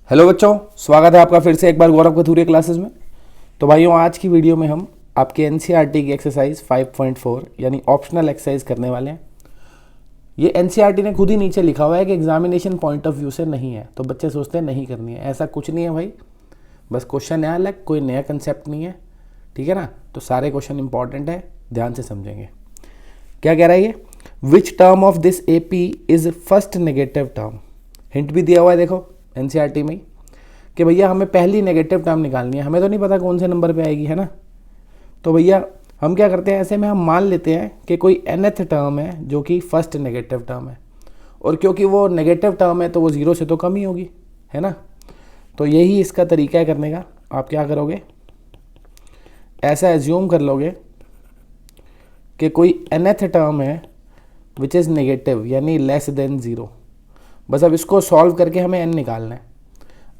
Hello बच्चों, स्वागत है आपका फिर से एक बार गौरव कथूरिया क्लासेस में। तो भाइयों, आज की वीडियो में हम आपके एनसीईआरटी की एक्सरसाइज 5.4 यानी ऑप्शनल एक्सरसाइज करने वाले हैं। ये एनसीईआरटी ने खुद ही नीचे लिखा हुआ है कि एग्जामिनेशन पॉइंट ऑफ व्यू से नहीं है, तो बच्चे सोचते हैं नहीं करनी है। ऐसा कुछ नहीं है भाई, बस क्वेश्चन है अलग, कोई नया कंसेप्ट नहीं है, ठीक है ना। तो सारे क्वेश्चन इंपॉर्टेंट है, ध्यान से समझेंगे। क्या कह रहा है ये, which term of this A P is first negative term. Hint भी दिया हुआ है देखो एनसीईआरटी में कि भैया हमें पहली नेगेटिव टर्म निकालनी है, हमें तो नहीं पता कौन से नंबर पे आएगी, है ना। तो भैया हम क्या करते हैं, ऐसे में हम मान लेते हैं कि कोई nth टर्म है जो कि फर्स्ट नेगेटिव टर्म है, और क्योंकि वो नेगेटिव टर्म है तो वो जीरो से तो कम ही होगी, है ना। तो यही इसका तरीका है करने का। आप क्या करोगे, ऐसा एज्यूम कर लोगे कि कोई nth टर्म है विच इज़ नेगेटिव यानी लेस देन ज़ीरो। बस अब इसको सॉल्व करके हमें n निकालना है।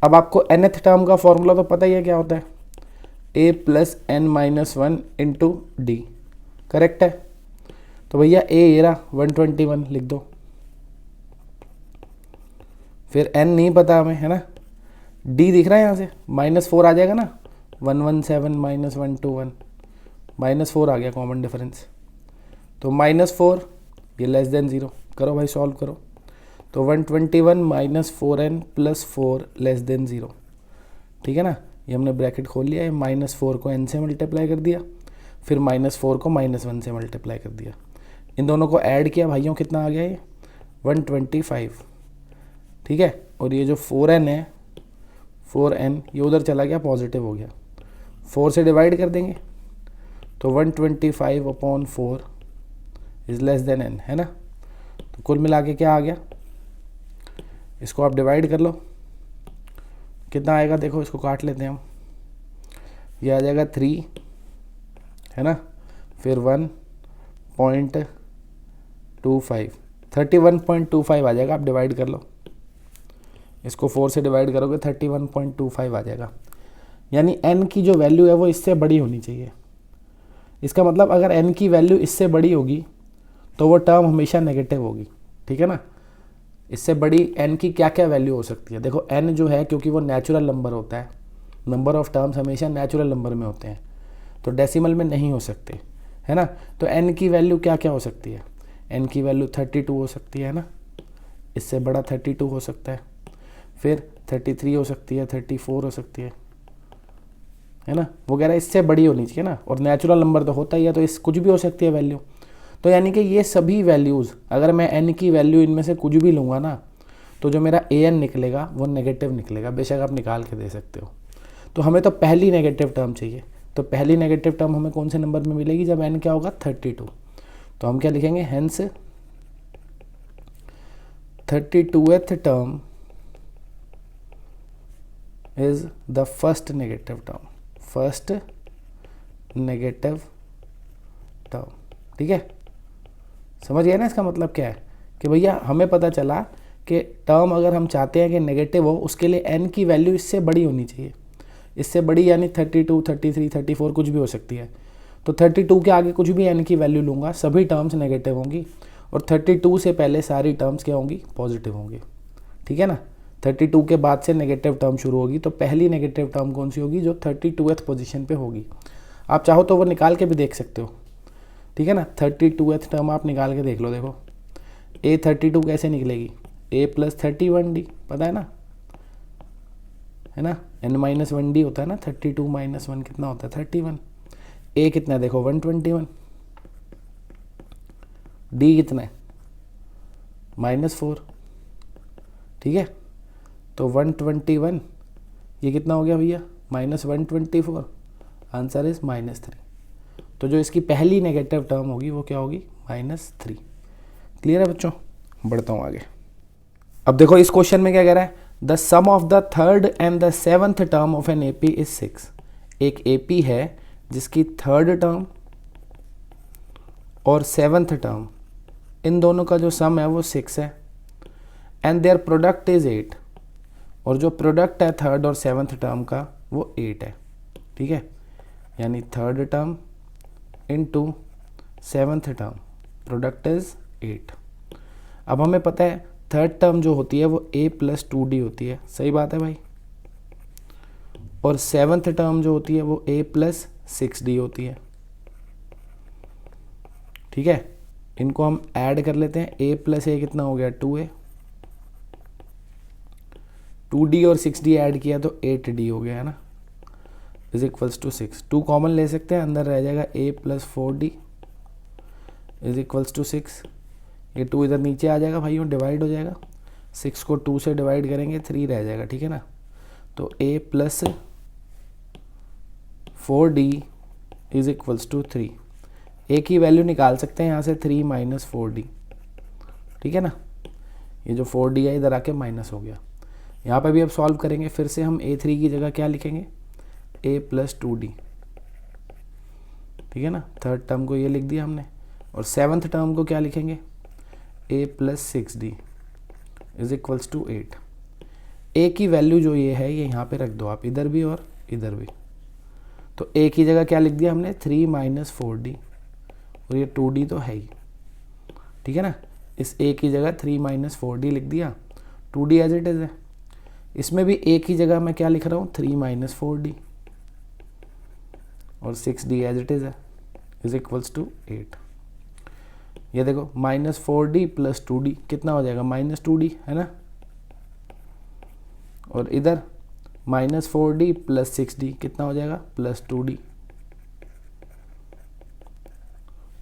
अब आपको nth टर्म का फॉर्मूला तो पता ही है क्या होता है, a plus N minus one into D, correct है। तो भैया a ये रहा 121 लिख दो, फिर n नहीं पता हमें, है ना। d दिख रहा है यहाँ से, -4 आ जाएगा ना, 117 माइनस 121, -4 आ गया कॉमन डिफरेंस। तो -4 ये लेस देन ज़ीरो, करो भाई सॉल्व करो। तो 121 minus 4n plus 4 less than zero, ठीक है ना। ये हमने ब्रैकेट खोल लिया है, -4 को n से मल्टीप्लाई कर दिया, फिर -4 को -1 से मल्टीप्लाई कर दिया। इन दोनों को ऐड किया भाइयों, कितना आ गया ये 125, ठीक है। और ये जो 4n है, 4n ये उधर चला गया, पॉजिटिव हो गया, 4 से डिवाइड कर देंगे तो 125/4 इज़ लेस देन n, है ना। तो कुल मिला के क्या आ गया, इसको आप डिवाइड कर लो, कितना आएगा देखो, इसको काट लेते हैं हम। ये आ जाएगा 3, है ना, फिर 1.25, 31.25 आ जाएगा। आप डिवाइड कर लो, इसको 4 से डिवाइड करोगे 31.25 आ जाएगा। यानी n की जो वैल्यू है वो इससे बड़ी होनी चाहिए। इसका मतलब अगर n की वैल्यू इससे बड़ी होगी तो वो टर्म हमेशा नेगेटिव होगी, ठीक है ना। इससे बड़ी n की क्या क्या वैल्यू हो सकती है, देखो n जो है, क्योंकि वो नेचुरल नंबर होता है, नंबर ऑफ टर्म्स हमेशा नेचुरल नंबर में होते हैं, तो डेसिमल में नहीं हो सकते, है ना। तो n की वैल्यू क्या क्या हो सकती है, n की वैल्यू 32 हो सकती है ना, इससे बड़ा 32 हो सकता है, फिर 33 हो सकती है, 34 हो सकती है ना, वगैरह इससे बड़ी होनी चाहिए ना। और नेचुरल नंबर तो होता ही है, तो इस कुछ भी हो सकती है वैल्यू। तो यानी कि ये सभी वैल्यूज़, अगर मैं n की वैल्यू इनमें से कुछ भी लूँगा ना, तो जो मेरा an निकलेगा वो नेगेटिव निकलेगा, बेशक आप निकाल के दे सकते हो। तो हमें तो पहली नेगेटिव टर्म चाहिए, तो पहली नेगेटिव टर्म हमें कौन से नंबर में मिलेगी, जब n क्या होगा 32। तो हम क्या लिखेंगे, hence 32th term is the first negative term, first negative term, ठीक है। समझ गए ना, इसका मतलब क्या है कि भैया हमें पता चला कि टर्म अगर हम चाहते हैं कि नेगेटिव हो, उसके लिए n की वैल्यू इससे बड़ी होनी चाहिए, इससे बड़ी यानी 32, 33, 34 कुछ भी हो सकती है। तो 32 के आगे कुछ भी n की वैल्यू लूँगा, सभी टर्म्स नेगेटिव होंगी, और 32 से पहले सारी टर्म्स क्या होंगी, पॉजिटिव होंगी, ठीक है ना। 32 के बाद से नेगेटिव टर्म शुरू होगी, तो पहली नेगेटिव टर्म कौन सी होगी, जो 32th पोजीशन पे होगी। आप चाहो तो वो निकाल के भी देख सकते हो, ठीक है ना। 32th टर्म आप निकाल के देख लो, देखो a32 कैसे निकलेगी, a प्लस 31d, पता है ना, n-1d होता है ना, 32 माइनस 1 कितना होता है 31, a कितना है देखो 121, d कितना है -4, ठीक है। तो 121 ये कितना हो गया भैया, -124, आंसर इज -3। तो जो इसकी पहली नेगेटिव टर्म होगी वो क्या होगी, -3। क्लियर है बच्चों, बढ़ता हूँ आगे। अब देखो इस क्वेश्चन में क्या कह रहा है, the sum of the third and the seventh term of an AP is 6। एक एपी है जिसकी थर्ड टर्म और सेवंथ टर्म, इन दोनों का जो सम है वो 6 है, एंड देयर प्रोडक्ट इज 8, और जो प्रोडक्ट है थर्ड और सेवंथ टर्म का वो 8 है, ठीक है। यानी third term into seventh term, product is 8। अब हमें पता है थर्ड टर्म जो होती है वो a + 2d होती है, सही बात है भाई, और 7th टर्म जो होती है वो a प्लस 6d होती है। ठीक है, इनको हम ऐड कर लेते हैं। a प्लस a कितना हो गया 2a, 2d और 6d ऐड किया तो 8d हो गया है ना, इज इक्वल्स टू 6। 2 कॉमन ले सकते हैं, अंदर रह जाएगा a plus 4d is equals to 6। ये 2 इधर नीचे आ जाएगा भाइयों, डिवाइड हो जाएगा। 6 को 2 से डिवाइड करेंगे 3 रह जाएगा, ठीक है ना। तो a plus 4d is equals to 3। a की वैल्यू निकाल सकते हैं यहाँ से 3 माइनस 4d, ठीक है ना। ये जो 4d है इधर आके माइनस हो गया। यहाँ पे भी अब सॉल्व करेंगे, फिर से हम a3 की जगह क्या लिखेंगे, a प्लस 2d, ठीक है ना। थर्ड टर्म को ये लिख दिया हमने, और 7th टर्म को क्या लिखेंगे, a plus 6d is equals to 8। a की वैल्यू जो ये है ये यहाँ पे रख दो आप, इधर भी और इधर भी। तो a की जगह क्या लिख दिया हमने, 3 माइनस 4d, और ये 2d तो है ही, ठीक है ना। इस a की जगह 3 माइनस 4d लिख दिया, 2d एज इट इज़ है। इसमें भी a की जगह मैं क्या लिख रहा हूँ, 3 माइनस 4d, और 6d एज इट इज़ है, इज इक्वल्स टू 8। ये देखो माइनस 4d प्लस 2d कितना हो जाएगा, माइनस 2d है ना। और इधर माइनस 4d प्लस 6d कितना हो जाएगा, प्लस 2d।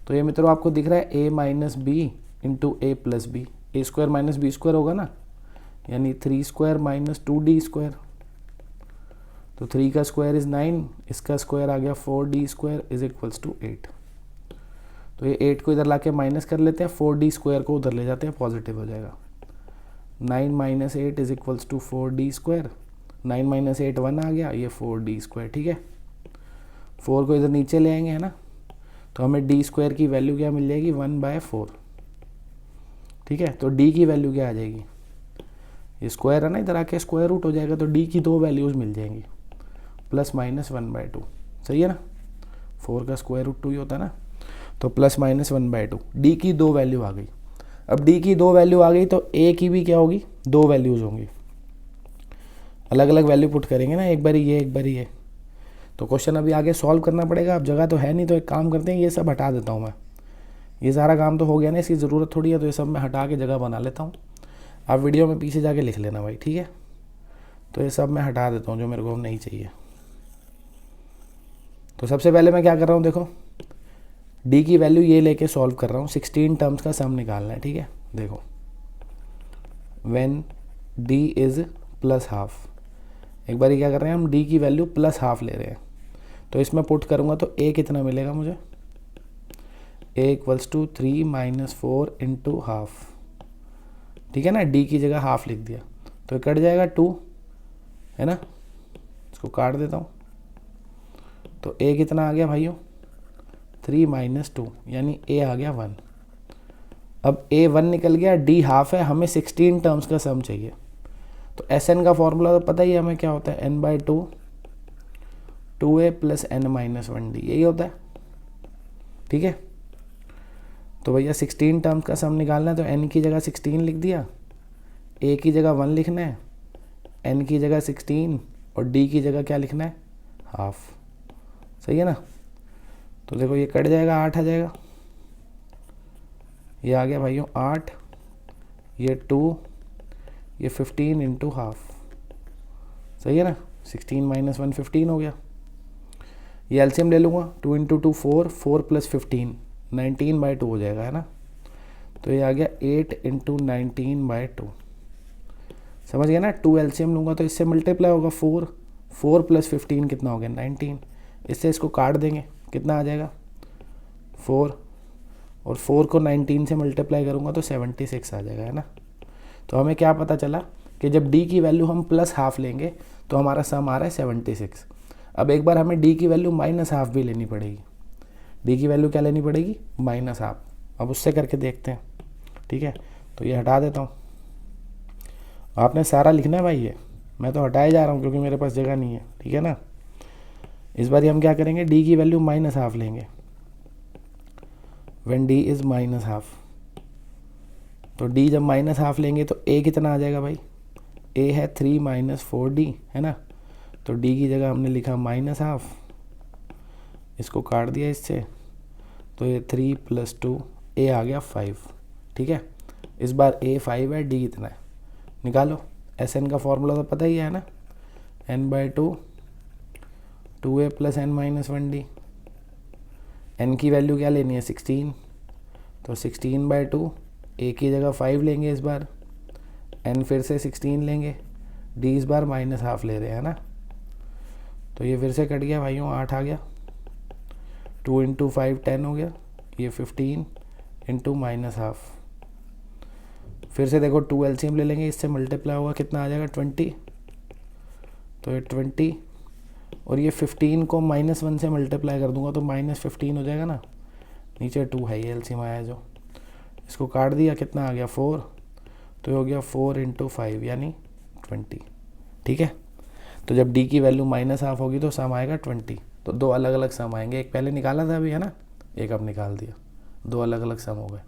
तो ये मित्रों आपको दिख रहा है a minus B into A plus B, A square minus B square होगा ना, यानी 3 स्क्वायर माइनस 2d स्क्वायर। तो 3 का स्क्वायर इज 9, इसका स्क्वायर आ गया 4d square is equals to 8। तो ये 8 को इधर लाके माइनस कर लेते हैं, 4d स्क्वायर को उधर ले जाते हैं, पॉजिटिव हो जाएगा। 9 minus 8 is equals to 4d square, 9 minus 8 1 आ गया, ये 4d स्क्वायर, ठीक है। 4 को इधर नीचे ले आएंगे है ना, तो हमें d स्क्वायर की वैल्यू क्या मिल जाएगी, 1/4, ठीक है। तो d की वैल्यू क्या आ जाएगी, ये स्क्वायर है ना, इधर आके स्क्वायर रूट हो जाएगा, तो d की 2 वैल्यूज़ मिल जाएंगी, प्लस माइनस 1/2, सही है ना। 4 का स्क्वायर रूट 2 ही होता है ना, तो प्लस माइनस 1/2, डी की 2 वैल्यू आ गई। अब डी की 2 वैल्यू आ गई तो ए की भी क्या होगी, 2 वैल्यूज़ होंगी। अलग अलग वैल्यू पुट करेंगे ना, एक बारी ये एक बारी ये। तो क्वेश्चन अभी आगे सॉल्व करना पड़ेगा। अब जगह तो है नहीं, तो एक काम करते हैं, ये सब हटा देता हूँ मैं। ये सारा काम तो हो गया ना, इसकी ज़रूरत थोड़ी है, तो ये सब मैं हटा के जगह बना लेता हूँ। आप वीडियो में पीछे जाके लिख लेना भाई, ठीक है। तो ये सब मैं हटा देता हूँ जो मेरे को नहीं चाहिए। तो सबसे पहले मैं क्या कर रहा हूँ, देखो डी की वैल्यू ये लेके सॉल्व कर रहा हूँ, 16 टर्म्स का सम निकालना है, ठीक है। देखो when D is plus half, एक बार क्या कर रहे हैं हम, डी की वैल्यू प्लस हाफ ले रहे हैं, तो इसमें पुट करूँगा तो ए कितना मिलेगा मुझे, A equals to 3 minus 4 into half, ठीक है ना। डी की जगह हाफ लिख दिया तो कट जाएगा 2, है ना। इसको काट देता हूँ, तो ए कितना आ गया भाइयों, 3 माइनस 2, यानी ए आ गया 1। अब ए 1 निकल गया, डी हाफ है, हमें 16 टर्म्स का सम चाहिए। तो एस एन का फॉर्मूला तो पता ही है हमें क्या होता है, n/2 2a plus n minus 1d, यही होता है, ठीक है। तो भैया 16 टर्म्स का सम निकालना है, तो n की जगह 16 लिख दिया, a की जगह 1 लिखना है, n की जगह 16 और d की जगह क्या लिखना है, हाफ, सही है ना। तो देखो ये कट जाएगा, 8 आ जाएगा, ये आ गया भाइयों 8, ये 2, ये 15 इंटू हाफ, सही है ना। 16 माइनस 1 15 हो गया। ये एलसीएम ले लूँगा, 2 इंटू 2 4, 4 प्लस 15 19/2 हो जाएगा, है ना। तो ये आ गया 8 इंटू 19/2, समझ गया ना। 2 एलसीएम लूँगा तो इससे मल्टीप्लाई होगा 4, 4 प्लस 15 कितना हो गया 19, इससे इसको काट देंगे, कितना आ जाएगा 4, और 4 को 19 से मल्टीप्लाई करूँगा तो 76 आ जाएगा, है ना। तो हमें क्या पता चला कि जब d की वैल्यू हम प्लस हाफ लेंगे तो हमारा सम आ रहा है 76। अब एक बार हमें d की वैल्यू माइनस हाफ भी लेनी पड़ेगी। d की वैल्यू क्या लेनी पड़ेगी, माइनस हाफ। अब उससे करके देखते हैं, ठीक है। तो ये हटा देता हूँ, आपने सारा लिखना है भाई, ये मैं तो हटाए जा रहा हूँ क्योंकि मेरे पास जगह नहीं है, ठीक है ना। इस बार हम क्या करेंगे, d की वैल्यू माइनस हाफ लेंगे, when d is minus half. तो d जब माइनस हाफ लेंगे तो a कितना आ जाएगा भाई, a है 3 माइनस 4d, है ना। तो डी की जगह हमने लिखा -½ इसको काट दिया इससे, तो ये 3 + 2 ए आ गया 5। ठीक है, इस बार ए 5 है, डी कितना है निकालो। एस एन का फॉर्मूला तो पता ही है ना, n/2 2a + n-1d। n की वैल्यू क्या लेनी है 16, तो 16/2 ए की जगह 5 लेंगे इस बार, n फिर से 16 लेंगे, d इस बार -½ ले रहे हैं ना, तो ये फिर से कट गया भाइयों, 8 आ गया। 2 × 5 10 हो गया, ये 15 × -½ फिर से देखो 2 एलसीएम ले लेंगे, इससे मल्टीप्लाई होगा कितना आ जाएगा 20, तो ये 20 और ये 15 को -1 से मल्टीप्लाई कर दूंगा तो -15 हो जाएगा ना, नीचे 2 है ये एलसीएम आया जो, इसको काट दिया कितना आ गया 4, तो ये हो गया 4 × 5 यानी 20। ठीक है, तो जब d की वैल्यू -½ होगी तो सम आएगा 20। तो दो अलग अलग सम आएंगे, एक पहले निकाला था अभी है ना, एक अब निकाल दिया, दो अलग अलग सम हो गए।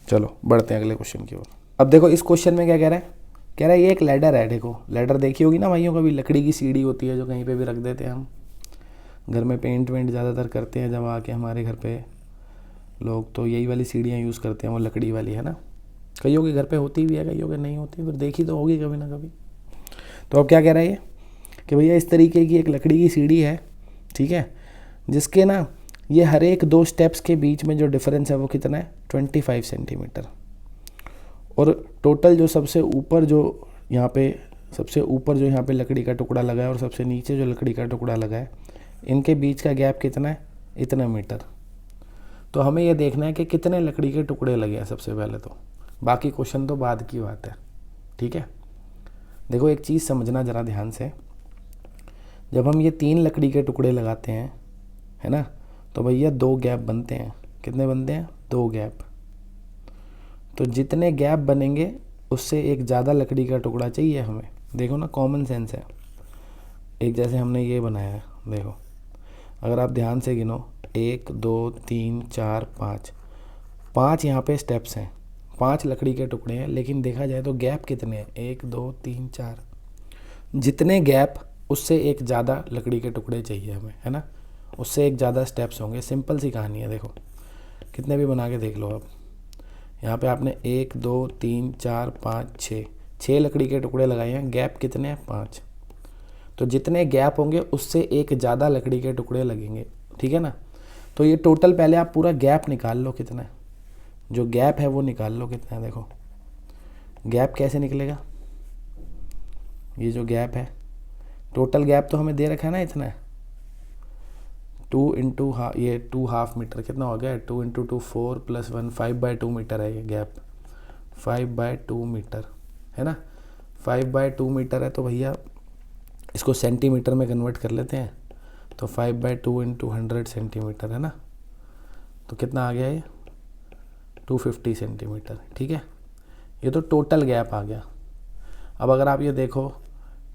चलो बढ़ते हैं अगले क्वेश्चन की ओर। अब देखो इस क्वेश्चन में क्या कह रहा है, कह रहा है ये एक लैडर है। देखो लैडर देखी होगी ना भाइयों, कभी लकड़ी की सीढ़ी होती है जो कहीं पे भी रख देते हैं हम, घर में पेंट वेंट ज़्यादातर करते हैं जब आके हमारे घर पे लोग, तो यही वाली सीढ़ियाँ यूज़ करते हैं, वो लकड़ी वाली है ना। कईयों के घर पे होती भी है, कईयों के नहीं होती, फिर देखी तो होगी कभी ना कभी। तो अब क्या कह रहा है ये कि भैया इस तरीके की एक लकड़ी की सीढ़ी है, ठीक है, जिसके ना ये हर एक 2 स्टेप्स के बीच में जो डिफरेंस है वो कितना है 25 सेंटीमीटर, और टोटल जो सबसे ऊपर जो यहाँ पे लकड़ी का टुकड़ा लगा है और सबसे नीचे जो लकड़ी का टुकड़ा लगा है, इनके बीच का गैप कितना है, इतना मीटर। तो हमें ये देखना है कि कितने लकड़ी के टुकड़े लगे हैं सबसे पहले, तो बाकी क्वेश्चन तो बाद की बात है। ठीक है, देखो एक चीज़ समझना ज़रा ध्यान से, जब हम ये 3 लकड़ी के टुकड़े लगाते हैं है ना, तो भैया 2 गैप बनते हैं। कितने बनते हैं, 2 गैप। तो जितने गैप बनेंगे उससे एक ज़्यादा लकड़ी का टुकड़ा चाहिए हमें। देखो ना, कॉमन सेंस है। एक जैसे हमने ये बनाया है, देखो अगर आप ध्यान से गिनो 1 2 3 4 5 यहाँ पे स्टेप्स हैं, 5 लकड़ी के टुकड़े हैं, लेकिन देखा जाए तो गैप कितने हैं, 1 2 3 4। जितने गैप उससे एक ज़्यादा लकड़ी के टुकड़े चाहिए हमें, है ना, उससे एक ज़्यादा स्टेप्स होंगे। सिंपल सी कहानी है, देखो कितने भी बना के देख लो। अब यहाँ पे आपने 1 2 3 4 5 6 लकड़ी के टुकड़े लगाए हैं, गैप कितने हैं 5। तो जितने गैप होंगे उससे एक ज़्यादा लकड़ी के टुकड़े लगेंगे, ठीक है ना। तो ये टोटल पहले आप पूरा गैप निकाल लो कितना है, जो गैप है वो निकाल लो कितना है। देखो गैप कैसे निकलेगा, ये जो गैप है, टोटल गैप तो हमें दे रखा है ना, इतना है 2 × ये 2½ मीटर, कितना हो गया 2 × 2 4 + 1 5/2 मीटर है ये गैप, 5/2 मीटर है ना। 5/2 मीटर है, तो भैया इसको सेंटीमीटर में कन्वर्ट कर लेते हैं, तो 5/2 × 100 सेंटीमीटर है ना, तो कितना आ गया ये 250 सेंटीमीटर। ठीक है, ये तो टोटल गैप आ गया। अब अगर आप ये देखो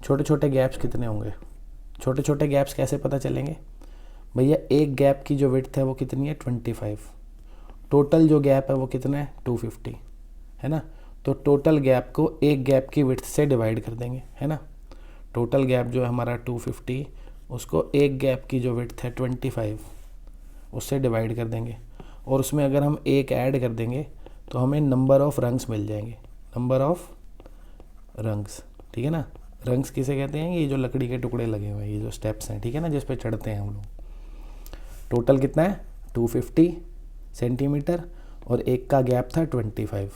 छोटे छोटे गैप्स कितने होंगे, छोटे छोटे गैप्स कैसे पता चलेंगे भैया, एक गैप की जो विड्थ है वो कितनी है 25, टोटल जो गैप है वो कितना है 250 है ना। तो टोटल गैप को एक गैप की विड्थ से डिवाइड कर देंगे, है ना। टोटल गैप जो है हमारा 250, उसको एक गैप की जो विड्थ है 25 उससे डिवाइड कर देंगे, और उसमें अगर हम एक ऐड कर देंगे तो हमें नंबर ऑफ़ रंग्स मिल जाएंगे, नंबर ऑफ़ रंग्स। ठीक है ना, रंग्स किसे कहते हैं, ये जो लकड़ी के टुकड़े लगे हुए हैं, ये जो स्टेप्स हैं, ठीक है ना, जिस पे चढ़ते हैं हम लोग। टोटल कितना है 250 सेंटीमीटर, और एक का गैप था 25।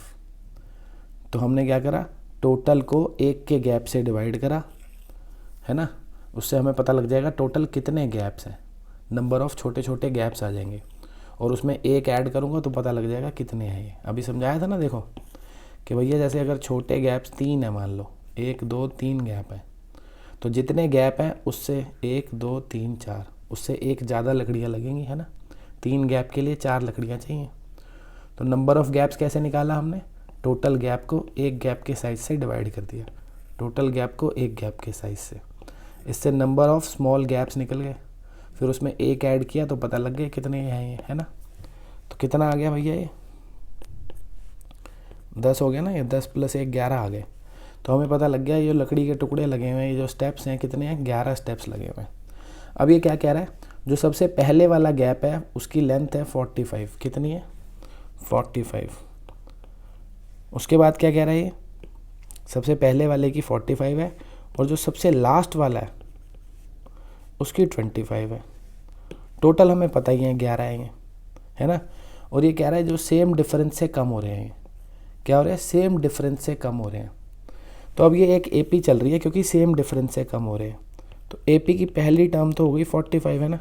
तो हमने क्या करा, टोटल को एक के गैप से डिवाइड करा, है ना, उससे हमें पता लग जाएगा टोटल कितने गैप्स हैं, नंबर ऑफ़ छोटे छोटे गैप्स आ जाएंगे, और उसमें एक ऐड करूँगा तो पता लग जाएगा कितने हैं ये। अभी समझाया था ना, देखो कि भैया जैसे अगर छोटे गैप्स 3 है, मान लो 1 2 3 गैप है, तो जितने गैप हैं उससे 1 2 3 4, उससे एक ज़्यादा लकड़ियाँ लगेंगी, है ना। 3 गैप के लिए 4 लकड़ियाँ चाहिए। तो नंबर ऑफ़ गैप्स कैसे निकाला हमने, टोटल गैप को एक गैप के साइज से डिवाइड कर दिया, टोटल गैप को एक गैप के साइज से, इससे नंबर ऑफ़ स्मॉल गैप्स निकल गए, फिर उसमें एक ऐड किया तो पता लग गया कितने हैं ये, है ना। तो कितना आ गया भैया, ये 10 हो गया ना, ये 10 + 1 11 आ गए। तो हमें पता लग गया ये जो लकड़ी के टुकड़े लगे हुए हैं, ये जो स्टेप्स हैं कितने हैं, 11 स्टेप्स लगे हुए हैं। अब ये क्या कह रहा है, जो सबसे पहले वाला गैप है उसकी लेंथ है 45, कितनी है 45। उसके बाद क्या कह रहा है, ये सबसे पहले वाले की 45 है और जो सबसे लास्ट वाला है उसकी 25 है। टोटल हमें पता ही है 11 है ना। और ये कह रहा है जो सेम डिफरेंस से कम हो रहे हैं, क्या हो रहा है, सेम डिफरेंस से कम हो रहे हैं। तो अब ये एक एपी चल रही है क्योंकि सेम डिफरेंस से कम हो रहे हैं। तो एपी की पहली टर्म तो हो गई 45 है ना,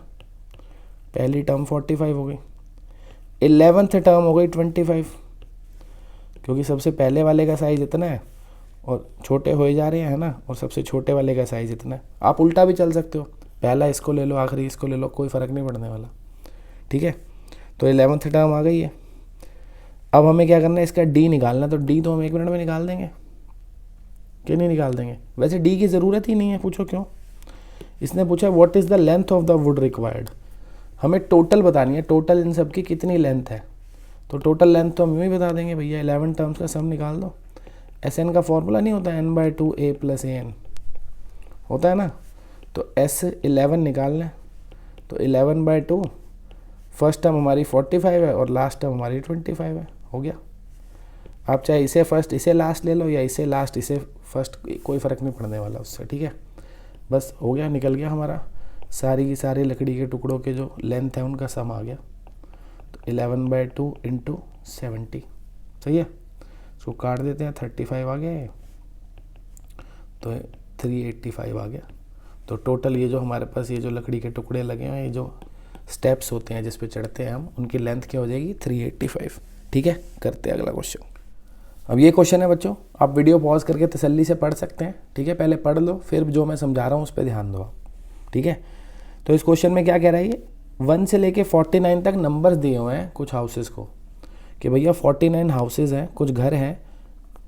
पहली टर्म 45 हो गई। 11th टर्म हो गई 25, क्योंकि सबसे पहले वाले का साइज़ इतना है और छोटे हो जा रहे हैं ना, और सबसे छोटे वाले का साइज़ इतना है। आप उल्टा भी चल सकते हो, पहला इसको ले लो, आखिरी इसको ले लो, कोई फ़र्क नहीं पड़ने वाला, ठीक है। तो 11th टर्म आ गई है। अब हमें क्या करना है, इसका डी निकालना। तो डी तो हम 1 मिनट में निकाल देंगे, क्यों नहीं निकाल देंगे। वैसे डी की ज़रूरत ही नहीं है, पूछो क्यों। इसने पूछा what is the length of the wood required. हमें टोटल बतानी है, टोटल इन सब की कितनी लेंथ है। तो टोटल लेंथ तो हम यूँ ही बता देंगे भैया, 11 टर्म्स का सम निकाल दो। SN का फॉर्मूला नहीं होता n/2 a + an होता है ना। तो S11 निकालना है, तो 11/2, फर्स्ट टर्म हमारी 45 है और लास्ट टर्म हमारी 25 है, हो गया। आप चाहे इसे फर्स्ट इसे लास्ट ले लो या इसे लास्ट इसे फर्स्ट, कोई फ़र्क नहीं पड़ने वाला उससे, ठीक है। बस हो गया, निकल गया हमारा सारी की सारी लकड़ी के टुकड़ों के जो लेंथ है उनका सम आ गया। तो 11/2 × 70, सही है। इसको काट देते हैं, 35 आ गया, तो 385 आ गया। तो टोटल ये जो हमारे पास ये जो लकड़ी के टुकड़े लगे हैं, ये जो स्टेप्स होते हैं जिस पे चढ़ते हैं हम, उनकी लेंथ क्या हो जाएगी 385, ठीक है। करते हैं अगला क्वेश्चन। अब ये क्वेश्चन है बच्चों, आप वीडियो पॉज करके तसल्ली से पढ़ सकते हैं, ठीक है। पहले पढ़ लो, फिर जो मैं समझा रहा हूँ उस पर ध्यान दो, ठीक है। तो इस क्वेश्चन में क्या कह रहा है, ये 1 से लेके 49 तक नंबर्स दिए हुए हैं कुछ हाउसेस को, कि भैया 49 हाउसेस हैं, कुछ घर हैं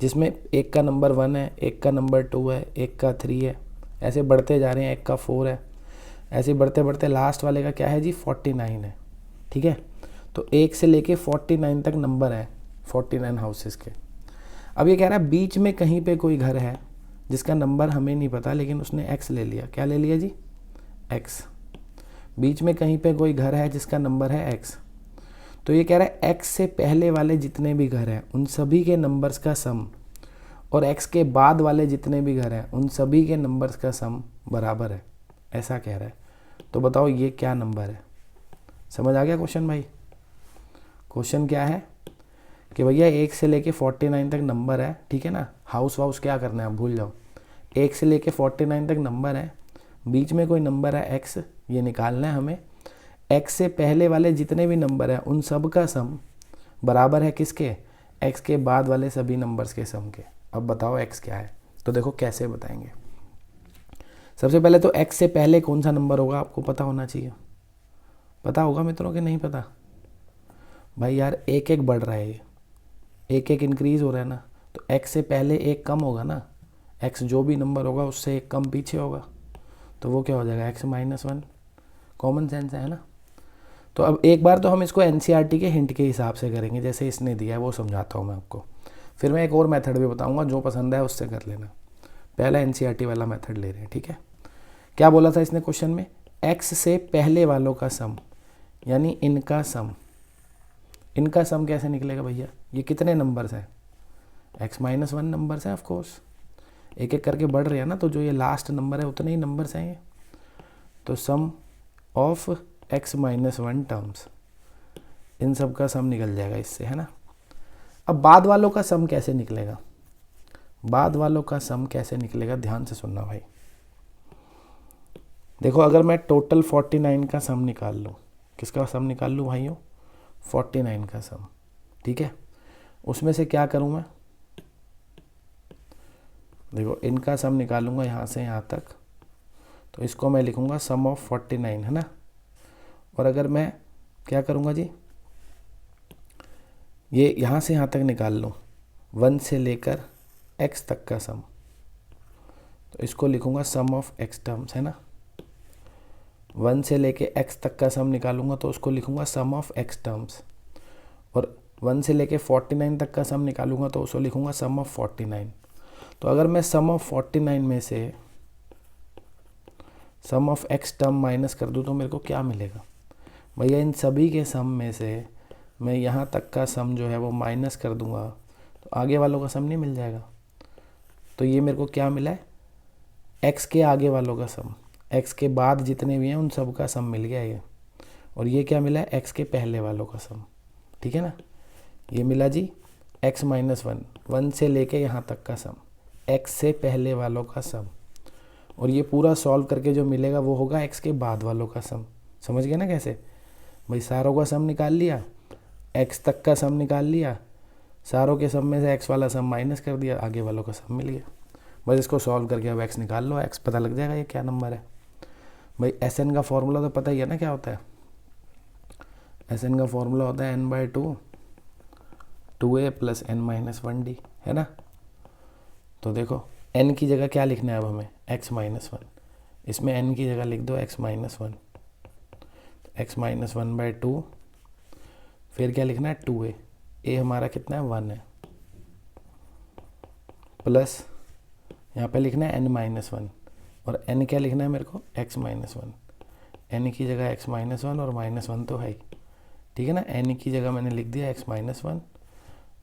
जिसमें एक का नंबर 1 है, एक का नंबर 2 है, एक का 3 है, ऐसे बढ़ते जा रहे हैं, एक का 4 है, ऐसे बढ़ते बढ़ते लास्ट वाले का क्या है जी 49 है, ठीक है। तो 1 से लेके 49 तक नंबर है 49 हाउसेस के। अब ये कह रहा है बीच में कहीं पे कोई घर है जिसका नंबर हमें नहीं पता, लेकिन उसने x ले लिया। क्या ले लिया जी, x। बीच में कहीं पे कोई घर है जिसका नंबर है x। तो ये कह रहा है x से पहले वाले जितने भी घर हैं उन सभी के नंबर्स का सम, और x के बाद वाले जितने भी घर हैं उन सभी के नंबर्स का सम बराबर है, ऐसा कह रहा है। तो बताओ ये क्या नंबर है। समझ आ गया क्वेश्चन भाई। क्वेश्चन क्या है कि भैया 1 से लेके 49 तक नंबर है, ठीक है ना। हाउस वाउस क्या करना है आप भूल जाओ। 1 से लेके 49 तक नंबर है, बीच में कोई नंबर है x, ये निकालना है हमें। x से पहले वाले जितने भी नंबर हैं उन सब का सम बराबर है किसके, x के बाद वाले सभी नंबर्स के सम के। अब बताओ x क्या है। तो देखो कैसे बताएंगे। सबसे पहले तो x से पहले कौन सा नंबर होगा आपको पता होना चाहिए। पता होगा मित्रों के नहीं पता। भाई यार एक एक बढ़ रहा है, ये एक एक इंक्रीज हो रहा है ना। तो x से पहले एक कम होगा ना, x जो भी नंबर होगा उससे एक कम पीछे होगा, तो वो क्या हो जाएगा x-1। कॉमन सेंस है ना। तो अब एक बार तो हम इसको NCERT के हिंट के हिसाब से करेंगे, जैसे इसने दिया है वो समझाता हूँ मैं आपको। फिर मैं एक और मेथड भी बताऊँगा, जो पसंद है उससे कर लेना। पहला NCERT वाला मेथड ले रहे हैं, ठीक है। क्या बोला था इसने क्वेश्चन में, x से पहले वालों का सम, यानी इनका सम। इनका सम कैसे निकलेगा भैया, ये कितने नंबर्स हैं, x-1 नंबर्स हैं ऑफकोर्स, एक एक करके बढ़ रहे हैं ना। तो जो ये लास्ट नंबर है उतने ही नंबर्स हैं ये। तो सम ऑफ x-1 टर्म्स, इन सब का सम निकल जाएगा इससे, है ना। अब बाद वालों का सम कैसे निकलेगा, बाद वालों का सम कैसे निकलेगा, ध्यान से सुनना भाई। देखो अगर मैं टोटल 49 का सम निकाल लूँ, किसका सम निकाल लूँ भाइयों, 49 का सम, ठीक है। उसमें से क्या करूँ मैं, देखो इनका सम निकालूंगा यहाँ से यहाँ तक, तो इसको मैं लिखूँगा सम ऑफ 49, है ना। और अगर मैं क्या करूँगा जी, ये यहाँ से यहाँ तक निकाल लूँ, 1 से लेकर x तक का सम, तो इसको लिखूँगा सम ऑफ x टर्म्स, है ना। 1 से लेके x तक का सम निकालूंगा तो उसको लिखूँगा सम ऑफ x टर्म्स, और 1 से लेके 49 तक का सम निकालूंगा तो उसको लिखूँगा सम ऑफ 49। तो अगर मैं सम ऑफ 49 में से सम ऑफ एक्स टर्म माइनस कर दूँ तो मेरे को क्या मिलेगा भैया? इन सभी के सम में से मैं यहाँ तक का सम जो है वो माइनस कर दूँगा तो आगे वालों का सम नहीं मिल जाएगा। तो ये मेरे को क्या मिला है? एक्स के आगे वालों का सम, एक्स के बाद जितने भी हैं उन सब का सम मिल गया ये। और ये क्या मिला है? एक्स के पहले वालों का सम। ठीक है ना, ये मिला जी एक्स माइनस वन, वन से लेके यहाँ तक का सम, एक्स से पहले वालों का सम। और ये पूरा सॉल्व करके जो मिलेगा वो होगा एक्स के बाद वालों का सम। समझ गए ना कैसे भाई? सारों का सम निकाल लिया, एक्स तक का सम निकाल लिया, सारों के सम में से एक्स वाला सम माइनस कर दिया, आगे वालों का सम मिल गया। बस इसको सॉल्व करके अब एक्स निकाल लो, एक्स पता लग जाएगा ये क्या नंबर है। भाई एस एन का फॉर्मूला तो पता ही है ना क्या होता है? एस एन का फॉर्मूला होता है N by two, 2a plus N minus 1d, है ना। तो देखो n की जगह क्या लिखना है अब हमें? x minus one. इसमें n की जगह लिख दो x minus one, x minus one by two, फिर क्या लिखना है? 2a, a हमारा कितना है? 1 है, प्लस यहाँ पे लिखना है n माइनस वन, और n क्या लिखना है मेरे को? x minus one. n की जगह x माइनस वन और माइनस वन तो है ही, ठीक है ना। n की जगह मैंने लिख दिया x माइनस वन,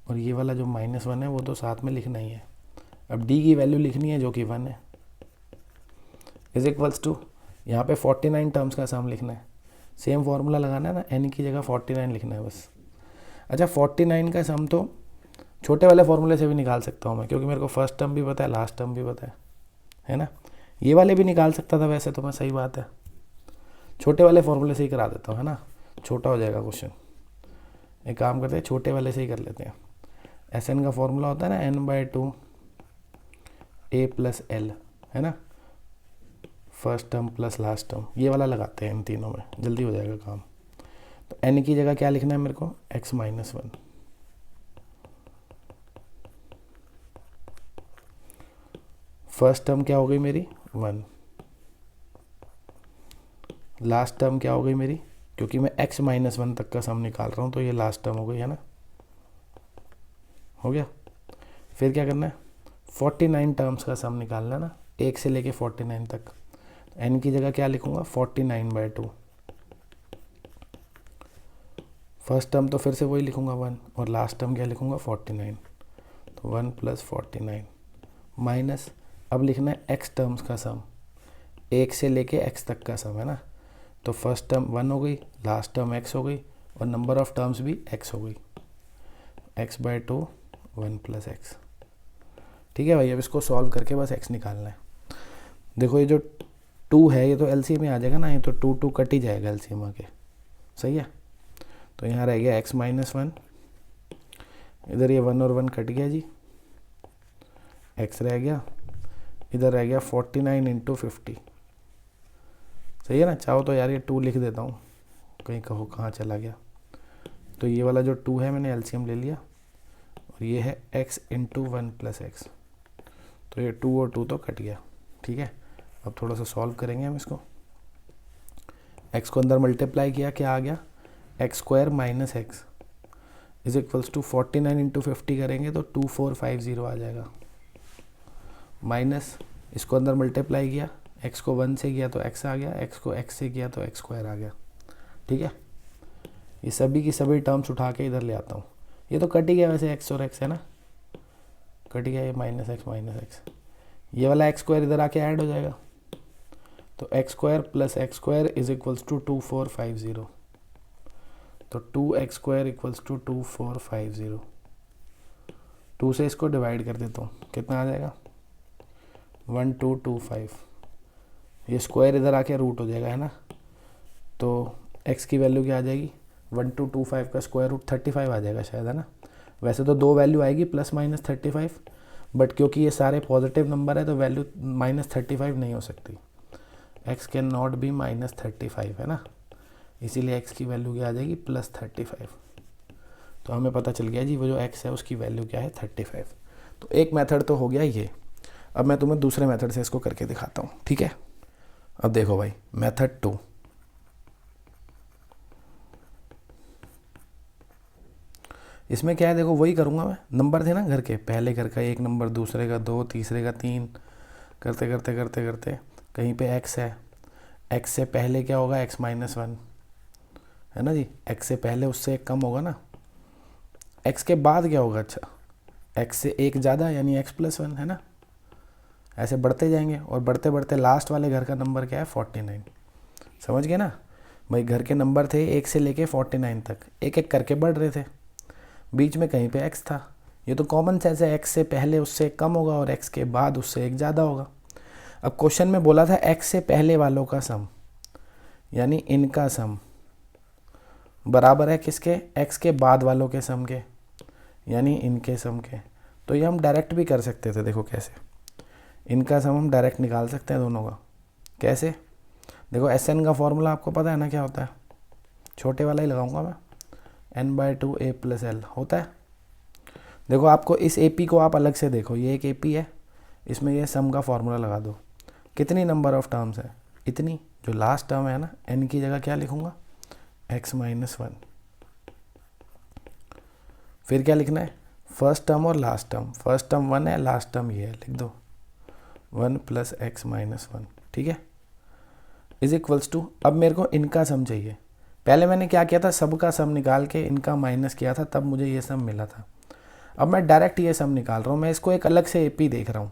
और ये वाला जो माइनस वन है वो तो साथ में लिखना ही है। अब d की वैल्यू लिखनी है जो कि 1 है, इज इक्वल्स टू, यहाँ पे 49 टर्म्स का सम लिखना है। सेम फॉर्मूला लगाना है ना, n की जगह 49 लिखना है बस। अच्छा 49 का सम तो छोटे वाले फॉर्मूले से भी निकाल सकता हूँ मैं, क्योंकि मेरे को फर्स्ट टर्म भी पता है, लास्ट टर्म भी पता है ना। ये वाले भी निकाल सकता था वैसे तो मैं, सही बात है। छोटे वाले फॉर्मूले से ही करा देता हूँ, है ना, छोटा हो जाएगा क्वेश्चन। एक काम करते हैं, छोटे वाले से ही कर लेते हैं। एस एन का फॉर्मूला होता है ना N by two A plus L, है ना, first term plus last term, ये वाला लगाते हैं इन तीनों में, जल्दी हो जाएगा काम। तो एन की जगह क्या लिखना है मेरे को? X minus one. First term क्या हो गई मेरी? 1। लास्ट टर्म क्या हो गई मेरी? क्योंकि मैं x माइनस वन तक का सम निकाल रहा हूँ तो ये लास्ट टर्म हो गई, है ना, हो गया। फिर क्या करना है? 49 टर्म्स का सम निकालना है ना, 1 से लेके 49 तक। n की जगह क्या लिखूंगा? 49 बाई टू। फर्स्ट टर्म तो फिर से वही लिखूंगा 1, और लास्ट टर्म क्या लिखूंगा? 49। तो 1 प्लस 49 माइनस, अब लिखना है x टर्म्स का सम, 1 से लेके x तक का सम, है ना। तो फर्स्ट टर्म 1 हो गई, लास्ट टर्म x हो गई, और नंबर ऑफ टर्म्स भी x हो गई, x by two 1 plus x. ठीक है भाई, अब इसको सॉल्व करके बस x निकालना है। देखो ये जो 2 है ये तो एलसीएम में आ जाएगा ना, ये तो 2 2 कट ही जाएगा एलसीएम आके, सही है। तो यहाँ रह गया x माइनस वन, इधर ये 1 और 1 कट गया जी, x रह गया, इधर रह गया 49 इंटू 50, सही है ना। चाहो तो यार ये 2 लिख देता हूँ, कहीं कहो कहाँ चला गया। तो ये वाला जो 2 है मैंने एलसीएम ले लिया, और ये है x इंटू 1 प्लस एक्स, तो ये 2 और 2 तो कट गया, ठीक है। अब थोड़ा सा सॉल्व करेंगे हम इसको। x को अंदर मल्टीप्लाई किया, क्या आ गया? X square minus X is equals to 49 into 50 करेंगे तो 2450 आ जाएगा, माइनस इसको अंदर मल्टीप्लाई किया, x को 1 से किया तो x आ गया, x को x से किया तो x स्क्वायर आ गया, ठीक है। ये सभी की सभी टर्म्स उठा के इधर ले आता हूँ। ये तो कट ही गया वैसे, x और x है ना, कट गया, ये माइनस एक्स, ये वाला एक्स स्क्वायर इधर आके ऐड हो जाएगा। तो X square plus X square is equals to 2450, तो 2x स्क्वायर इक्वल्स टू 2450। 2 से इसको डिवाइड कर देता हूँ, कितना आ जाएगा? 1225। ये स्क्वायर इधर आके रूट हो जाएगा, है ना। तो x की वैल्यू क्या आ जाएगी? 1225 का स्क्वायर रूट 35 आ जाएगा शायद, है ना। वैसे तो 2 वैल्यू आएगी प्लस माइनस 35, बट क्योंकि ये सारे पॉजिटिव नंबर है तो वैल्यू माइनस 35 नहीं हो सकती। x can not be minus 35, है ना, इसीलिए x की वैल्यू क्या आ जाएगी? प्लस 35। तो हमें पता चल गया जी वो जो x है उसकी वैल्यू क्या है? 35। तो एक मेथड तो हो गया ये। अब मैं तुम्हें दूसरे मेथड से इसको करके दिखाता हूँ, ठीक है। अब देखो भाई, मेथड 2, इसमें क्या है देखो, वही करूँगा मैं, नंबर थे ना घर के, पहले घर का 1 नंबर, दूसरे का 2, तीसरे का 3, करते करते करते करते कहीं पे x है, x से पहले क्या होगा, x माइनस 1 है ना जी, x से पहले उससे 1 कम होगा ना, x के बाद क्या होगा, अच्छा x से 1 ज़्यादा यानी x प्लस 1 है ना, ऐसे बढ़ते जाएंगे और बढ़ते बढ़ते लास्ट वाले घर का नंबर क्या है, 49। समझ गए ना भाई, घर के नंबर थे 1 से लेके 49 तक, एक एक करके बढ़ रहे थे, बीच में कहीं पे x था, ये तो कॉमन सेंस है, x से पहले उससे कम होगा और x के बाद उससे 1 ज़्यादा होगा। अब क्वेश्चन में बोला था x से पहले वालों का सम, यानी इनका सम बराबर है किसके, x के बाद वालों के सम के, यानी इनके सम के। तो ये हम डायरेक्ट भी कर सकते थे, देखो कैसे, इनका सम हम डायरेक्ट निकाल सकते हैं दोनों का। कैसे, देखो SN का फॉर्मूला आपको पता है ना क्या होता है, छोटे वाला ही लगाऊंगा मैं, n/2 a + l होता है। देखो आपको इस AP को आप अलग से देखो, ये एक AP है, इसमें ये सम का फॉर्मूला लगा दो, कितनी नंबर ऑफ टर्म्स है, इतनी, जो लास्ट टर्म है ना, n की जगह क्या लिखूंगा, x माइनस 1। फिर क्या लिखना है, फर्स्ट टर्म और लास्ट टर्म, फर्स्ट टर्म 1 है, लास्ट टर्म ये है, लिख दो 1 + x माइनस 1, ठीक है, इज इक्वल्स टू, अब मेरे को इनका सम चाहिए। पहले मैंने क्या किया था, सबका सम निकाल के इनका माइनस किया था, तब मुझे ये सम मिला था। अब मैं डायरेक्ट ये सम निकाल रहा हूँ, मैं इसको एक अलग से AP देख रहा हूँ,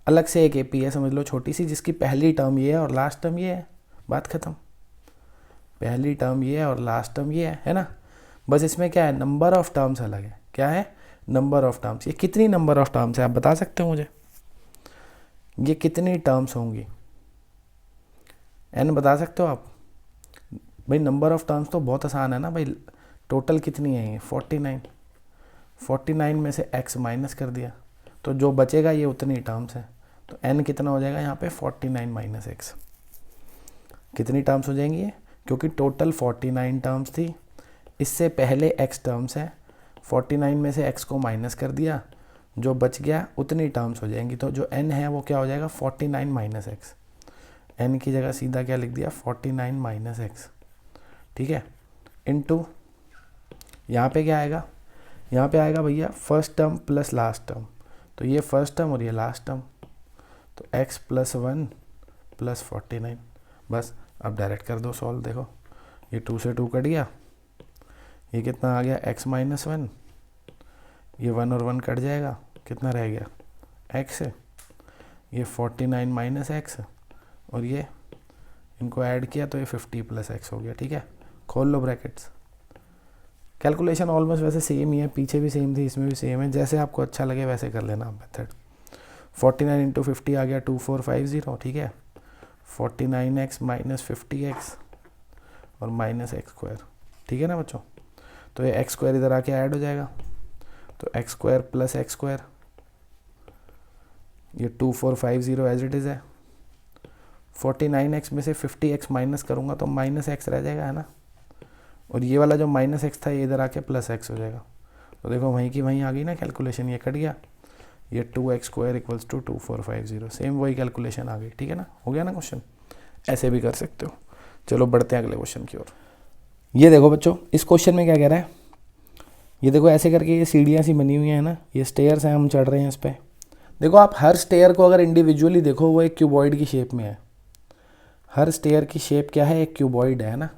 अलग से एक AP है, समझ लो छोटी सी, जिसकी पहली टर्म ये है और लास्ट टर्म ये है, बात खत्म। पहली टर्म ये है और लास्ट टर्म ये है ना, बस इसमें क्या है, नंबर ऑफ टर्म्स अलग है। क्या है, नंबर ऑफ टर्म्स। ये कितनी नंबर ऑफ टर्म्स है आप बता सकते हो मुझे, ये कितनी टर्म्स होंगी, n बता सकते हो आप भाई। नंबर ऑफ टर्म्स तो बहुत आसान है ना भाई, टोटल कितनी है ये, 49, 49 में से x माइनस कर दिया, तो जो बचेगा ये उतनी टर्म्स है, तो n कितना हो जाएगा यहाँ पे, 49 माइनस x। कितनी टर्म्स हो जाएंगी ये, क्योंकि टोटल 49 टर्म्स थी, इससे पहले x टर्म्स है, 49 में से x को माइनस कर दिया, जो बच गया उतनी टर्म्स हो जाएंगी, तो जो n है वो क्या हो जाएगा, 49 माइनस x। n की जगह सीधा क्या लिख दिया, 49 माइनस x, ठीक है, इनटू यहाँ पे क्या आएगा, यहाँ पे आएगा भैया first term plus last term, तो ये फर्स्ट टर्म और ये लास्ट टर्म, तो x + 1 + 49। बस अब डायरेक्ट कर दो सॉल्व, देखो ये 2 से 2 कट गया, ये कितना आ गया, x माइनस 1, ये 1 और 1 कट जाएगा, कितना रह गया, x, ये 49 माइनस x, और ये इनको ऐड किया तो ये 50 + x हो गया, ठीक है, खोल लो ब्रैकेट्स। कैलकुलेशन ऑलमोस्ट वैसे सेम ही है, पीछे भी सेम थी, इसमें भी सेम है, जैसे आपको अच्छा लगे वैसे कर लेना मेथड। 49 × 50 आ गया 2450, ठीक है, 49x माइनस 50x और माइनस x², ठीक है ना बच्चों, तो ये x² इधर आके ऐड हो जाएगा, तो x² + x², ये 2450 एज इट इज़ है, 49x में से 50x माइनस करूँगा तो माइनस x रह जाएगा, है ना, और ये वाला जो माइनस x था ये इधर आके प्लस x हो जाएगा, तो देखो वहीं की वहीं आ गई ना कैलकुलेशन, ये कट गया, ये 2x² = 2450, सेम वही कैलकुलेशन आ गई, ठीक है ना, हो गया ना क्वेश्चन। ऐसे भी कर सकते हो। चलो बढ़ते हैं अगले क्वेश्चन की ओर। ये देखो बच्चों, इस क्वेश्चन में क्या कह रहा है, ये देखो ऐसे करके ये सीढ़ियाँ सी बनी हुई हैं ना, ये स्टेयर्स हैं, हम चढ़ रहे हैं इस पर। देखो आप हर स्टेयर को अगर इंडिविजुअली देखो वो एक क्यूबॉइड की शेप में है, हर स्टेयर की शेप क्या है, एक क्यूबॉइड है ना।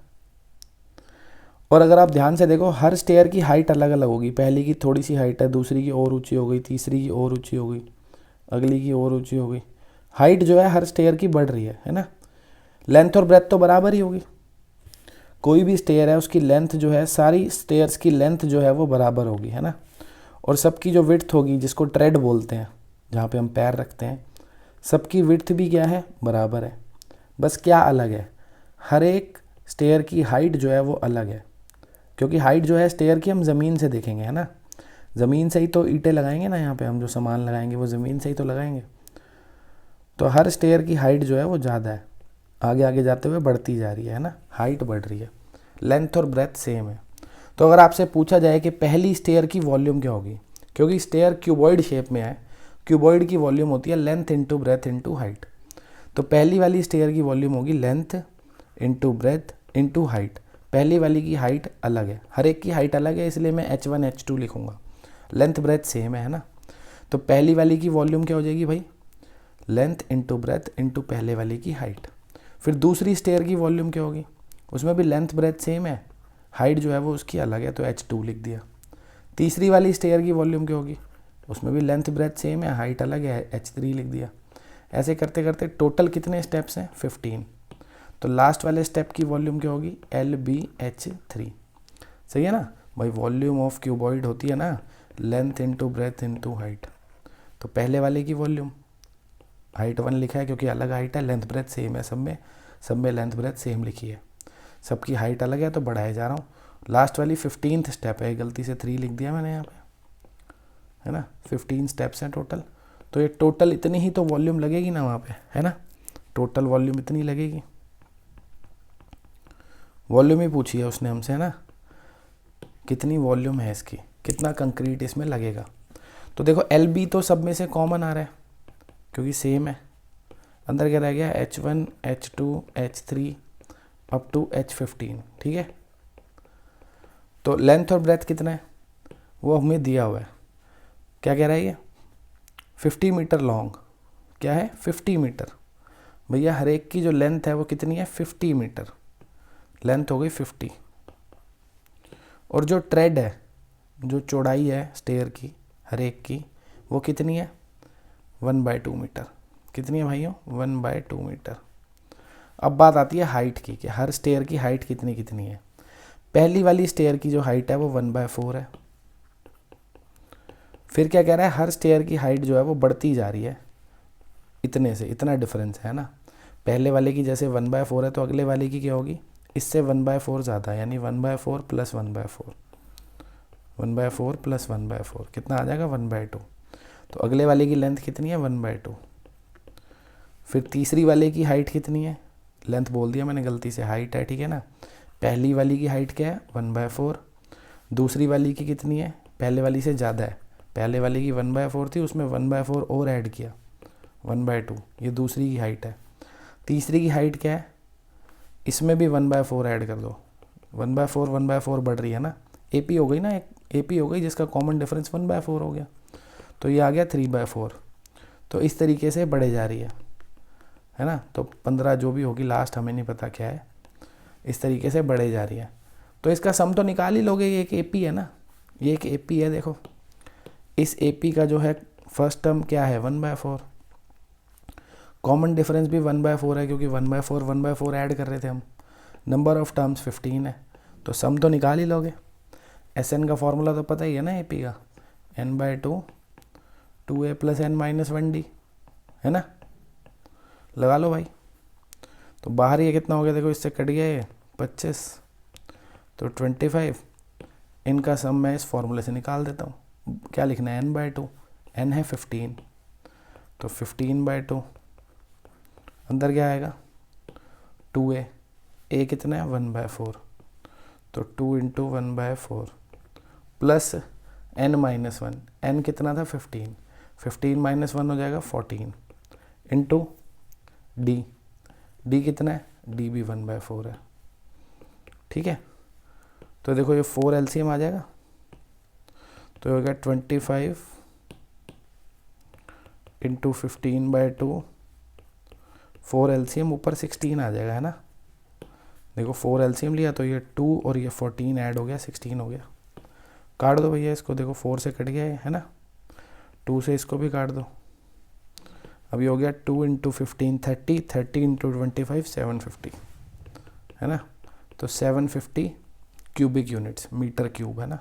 और अगर आप ध्यान से देखो हर स्टेयर की हाइट अलग अलग होगी, पहली की थोड़ी सी हाइट है, दूसरी की और ऊंची हो गई, तीसरी की और ऊंची हो गई, अगली की और ऊंची हो गई, हाइट जो है हर स्टेयर की बढ़ रही है ना। लेंथ और ब्रेथ तो बराबर ही होगी, कोई भी स्टेयर है उसकी लेंथ जो है, सारी स्टेयर्स की लेंथ जो है वो बराबर होगी, है ना। और सबकी जो विड्थ होगी, जिसको ट्रेड बोलते हैं, जहाँ पे हम पैर रखते हैं, सबकी विड्थ भी क्या है, बराबर है। बस क्या अलग है, हर एक स्टेयर की हाइट जो है वो अलग है, क्योंकि हाइट जो है स्टेयर की हम ज़मीन से देखेंगे, है ना, ज़मीन से ही तो ईंटें लगाएंगे ना, यहाँ पे हम जो सामान लगाएंगे वो ज़मीन से ही तो लगाएंगे। तो हर स्टेयर की हाइट जो है वो ज़्यादा है, आगे आगे जाते हुए बढ़ती जा रही है ना, हाइट बढ़ रही है, लेंथ और ब्रेथ सेम है। तो अगर आपसे पूछा जाए कि पहली स्टेयर की वॉल्यूम क्या होगी, क्योंकि स्टेयर क्यूबॉइड शेप में है, क्यूबॉइड की वॉल्यूम होती है length into breadth into height, तो पहली वाली स्टेयर की वॉल्यूम होगी length into breadth into height, पहली वाली की हाइट अलग है, हर एक की हाइट अलग है, इसलिए मैं h1 h2 लिखूँगा। लेंथ ब्रेथ सेम है ना। तो पहली वाली की वॉल्यूम क्या हो जाएगी भाई, लेंथ इंटू ब्रेथ इंटू पहले वाली की हाइट। फिर दूसरी स्टेयर की वॉल्यूम क्या होगी, उसमें भी लेंथ ब्रेथ सेम है, हाइट जो है वो उसकी अलग है, तो h2 लिख दिया। तीसरी वाली स्टेयर की वॉल्यूम क्या होगी, उसमें भी लेंथ ब्रेथ सेम है, हाइट अलग है, h3 लिख दिया। ऐसे करते करते टोटल कितने स्टेप्स हैं, 15। तो लास्ट वाले स्टेप की वॉल्यूम क्या होगी, LBH3। सही है ना भाई, वॉल्यूम ऑफ क्यूबॉइड होती है ना length into breadth into height. तो पहले वाले की वॉल्यूम हाइट 1 लिखा है क्योंकि अलग हाइट है, लेंथ ब्रेथ सेम है, सब में लेंथ ब्रेथ सेम लिखी है, सबकी हाइट अलग है तो बढ़ाए जा रहा हूँ। लास्ट वाली 15th स्टेप है, गलती से 3 लिख दिया मैंने यहाँ पे, है ना। 15 स्टेप्स हैं टोटल, तो ये टोटल इतनी ही तो वॉल्यूम लगेगी ना वहाँ पे, है ना। टोटल वॉल्यूम इतनी लगेगी, वॉल्यूम ही पूछी है उसने हमसे, है ना, कितनी वॉल्यूम है इसकी, कितना कंक्रीट इसमें लगेगा। तो देखो LB तो सब में से कॉमन आ रहा है क्योंकि सेम है, अंदर क्या रह गया, H1 H2 H3 up to H15, ठीक है। तो लेंथ और ब्रेथ कितना है वो हमें दिया हुआ है, क्या कह रहा है ये, 50 मीटर लॉन्ग, क्या है 50 मीटर। भैया हर एक की जो लेंथ है वो कितनी है, 50 मीटर, लेंथ हो गई 50। और जो ट्रेड है, जो चौड़ाई है स्टेयर की हर एक की, वो कितनी है, 1/2 मीटर। कितनी है भाइयों, 1/2 मीटर। अब बात आती है हाइट की, कि हर स्टेयर की हाइट कितनी कितनी है। पहली वाली स्टेयर की जो हाइट है वो 1/4 है। फिर क्या कह रहा है, हर स्टेयर की हाइट जो है वो बढ़ती जा रही है, इतने से इतना डिफरेंस है ना। पहले वाले की जैसे 1/4 है तो अगले वाले की क्या होगी, इससे 1/4 ज़्यादा, यानी 1/4 प्लस 1/4, 1/4 प्लस 1/4 कितना आ जाएगा, 1/2। तो अगले वाले की लेंथ कितनी है, 1/2। फिर तीसरी वाले की हाइट कितनी है, लेंथ बोल दिया मैंने गलती से, हाइट है, ठीक है ना। पहली वाली की हाइट क्या है, 1/4। दूसरी वाली की कितनी है, पहले वाली से ज़्यादा है, पहले वाली की 1/4 थी, उसमें 1/4 और ऐड किया, 1/2, ये दूसरी की हाइट है। तीसरी की हाइट क्या है, इसमें भी 1/4 ऐड कर दो, 1/4 बढ़ रही है ना, AP हो गई ना, एक AP हो गई जिसका कॉमन डिफरेंस 1/4 हो गया, तो ये आ गया 3/4। तो इस तरीके से बढ़े जा रही है ना। तो 15 जो भी होगी लास्ट, हमें नहीं पता क्या है, इस तरीके से बढ़े जा रही है। तो इसका सम तो निकाल ही लोगे, ये एक AP है ना, ये एक AP है। देखो इस AP का जो है फर्स्ट टर्म क्या है, 1/4, कॉमन डिफरेंस भी 1/4 है क्योंकि 1/4 ऐड कर रहे थे हम, नंबर ऑफ टर्म्स 15 है, तो सम तो निकाल ही लोगे। SN का फॉर्मूला तो पता ही है ना AP का, n/2 2a + n-1d, है ना, लगा लो भाई। तो बाहर ये कितना हो गया, देखो इससे कट गया ये 25, तो 25, इनका सम मैं इस फॉर्मूले से निकाल देता हूँ। क्या लिखना है, n/2, n है 15, तो 15/2, अंदर क्या आएगा 2a, a कितना है 1/4, तो 2 × 1/4 प्लस n-1, n कितना था 15, 15 - 1 हो जाएगा 14, इंटू d कितना है, d भी 1/4 है, ठीक है। तो देखो ये 4 LCM आ जाएगा, तो होगा 25 × 15/2, 4 LCM ऊपर 16 आ जाएगा, है ना। देखो 4 LCM लिया तो ये 2 और ये 14 ऐड हो गया, 16 हो गया। काट दो भैया इसको, देखो 4 से कट गया है ना, 2 से इसको भी काट दो। अभी हो गया 2 × 15 30, 30 × 25 750, है ना। तो 750 क्यूबिक यूनिट्स, मीटर क्यूब, है ना,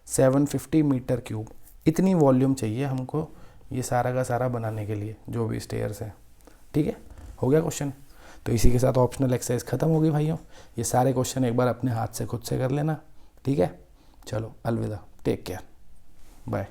750 मीटर क्यूब। इतनी वॉल्यूम चाहिए हमको ये सारा का सारा बनाने के लिए, जो भी स्टेयर्स हैं, ठीक है। हो गया क्वेश्चन। तो इसी के साथ ऑप्शनल एक्सरसाइज खत्म होगी भाइयों। ये सारे क्वेश्चन एक बार अपने हाथ से खुद से कर लेना, ठीक है। चलो अलविदा, टेक केयर, बाय।